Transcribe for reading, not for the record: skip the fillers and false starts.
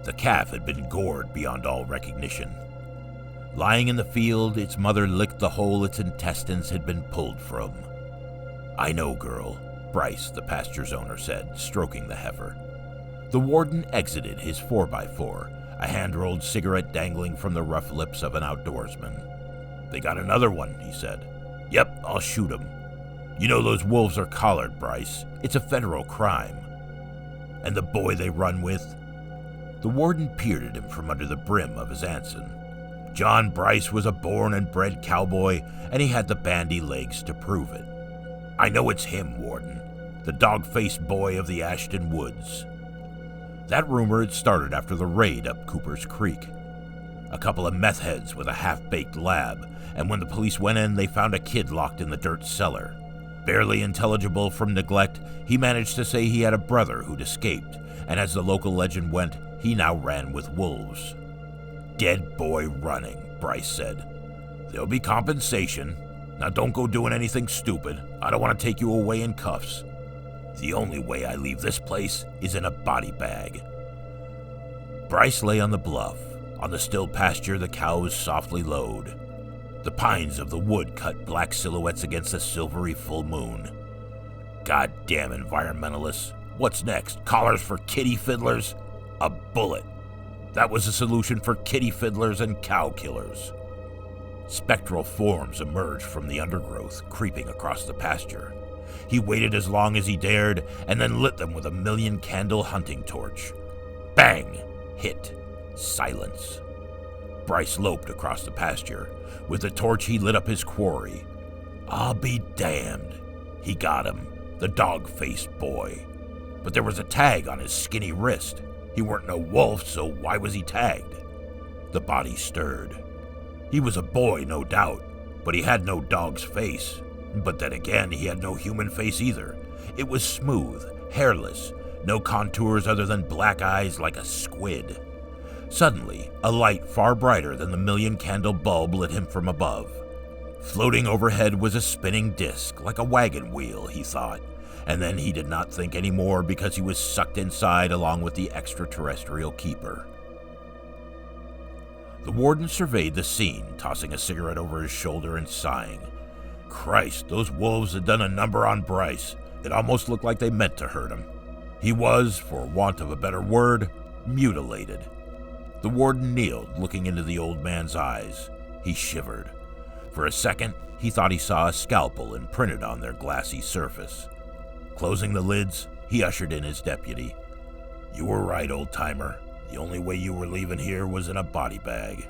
The calf had been gored beyond all recognition. Lying in the field, its mother licked the hole its intestines had been pulled from. "I know, girl," Bryce, the pasture's owner, said, stroking the heifer. The warden exited his 4x4, a hand-rolled cigarette dangling from the rough lips of an outdoorsman. "They got another one," he said. "Yep, I'll shoot him. You know those wolves are collared, Bryce. It's a federal crime." "And the boy they run with?" The warden peered at him from under the brim of his Anson. John Bryce was a born and bred cowboy, and he had the bandy legs to prove it. "I know it's him, Warden, the dog-faced boy of the Ashton Woods." That rumor had started after the raid up Cooper's Creek. A couple of meth heads with a half-baked lab, and when the police went in, they found a kid locked in the dirt cellar. Barely intelligible from neglect, he managed to say he had a brother who'd escaped, and as the local legend went, he now ran with wolves. "Dead boy running," Bryce said. "There'll be compensation. Now don't go doing anything stupid. I don't want to take you away in cuffs. The only way I leave this place is in a body bag." Bryce lay on the bluff. On the still pasture, the cows softly lowed. The pines of the wood cut black silhouettes against the silvery full moon. Goddamn environmentalists. What's next? Collars for kitty fiddlers? A bullet. That was the solution for kitty fiddlers and cow killers. Spectral forms emerged from the undergrowth, creeping across the pasture. He waited as long as he dared, and then lit them with a 1,000,000-candle hunting torch. Bang! Hit. Silence. Bryce loped across the pasture. With the torch, he lit up his quarry. I'll be damned. He got him, the dog-faced boy. But there was a tag on his skinny wrist. He weren't no wolf, so why was he tagged? The body stirred. He was a boy, no doubt, but he had no dog's face. But then again, he had no human face either. It was smooth, hairless, no contours other than black eyes like a squid. Suddenly, a light far brighter than the 1,000,000-candle bulb lit him from above. Floating overhead was a spinning disc, like a wagon wheel, he thought, and then he did not think any more because he was sucked inside along with the extraterrestrial keeper. The warden surveyed the scene, tossing a cigarette over his shoulder and sighing. Christ, those wolves had done a number on Bryce. It almost looked like they meant to hurt him. He was, for want of a better word, mutilated. The warden kneeled, looking into the old man's eyes. He shivered. For a second, he thought he saw a scalpel imprinted on their glassy surface. Closing the lids, he ushered in his deputy. You were right, old-timer. The only way you were leaving here was in a body bag.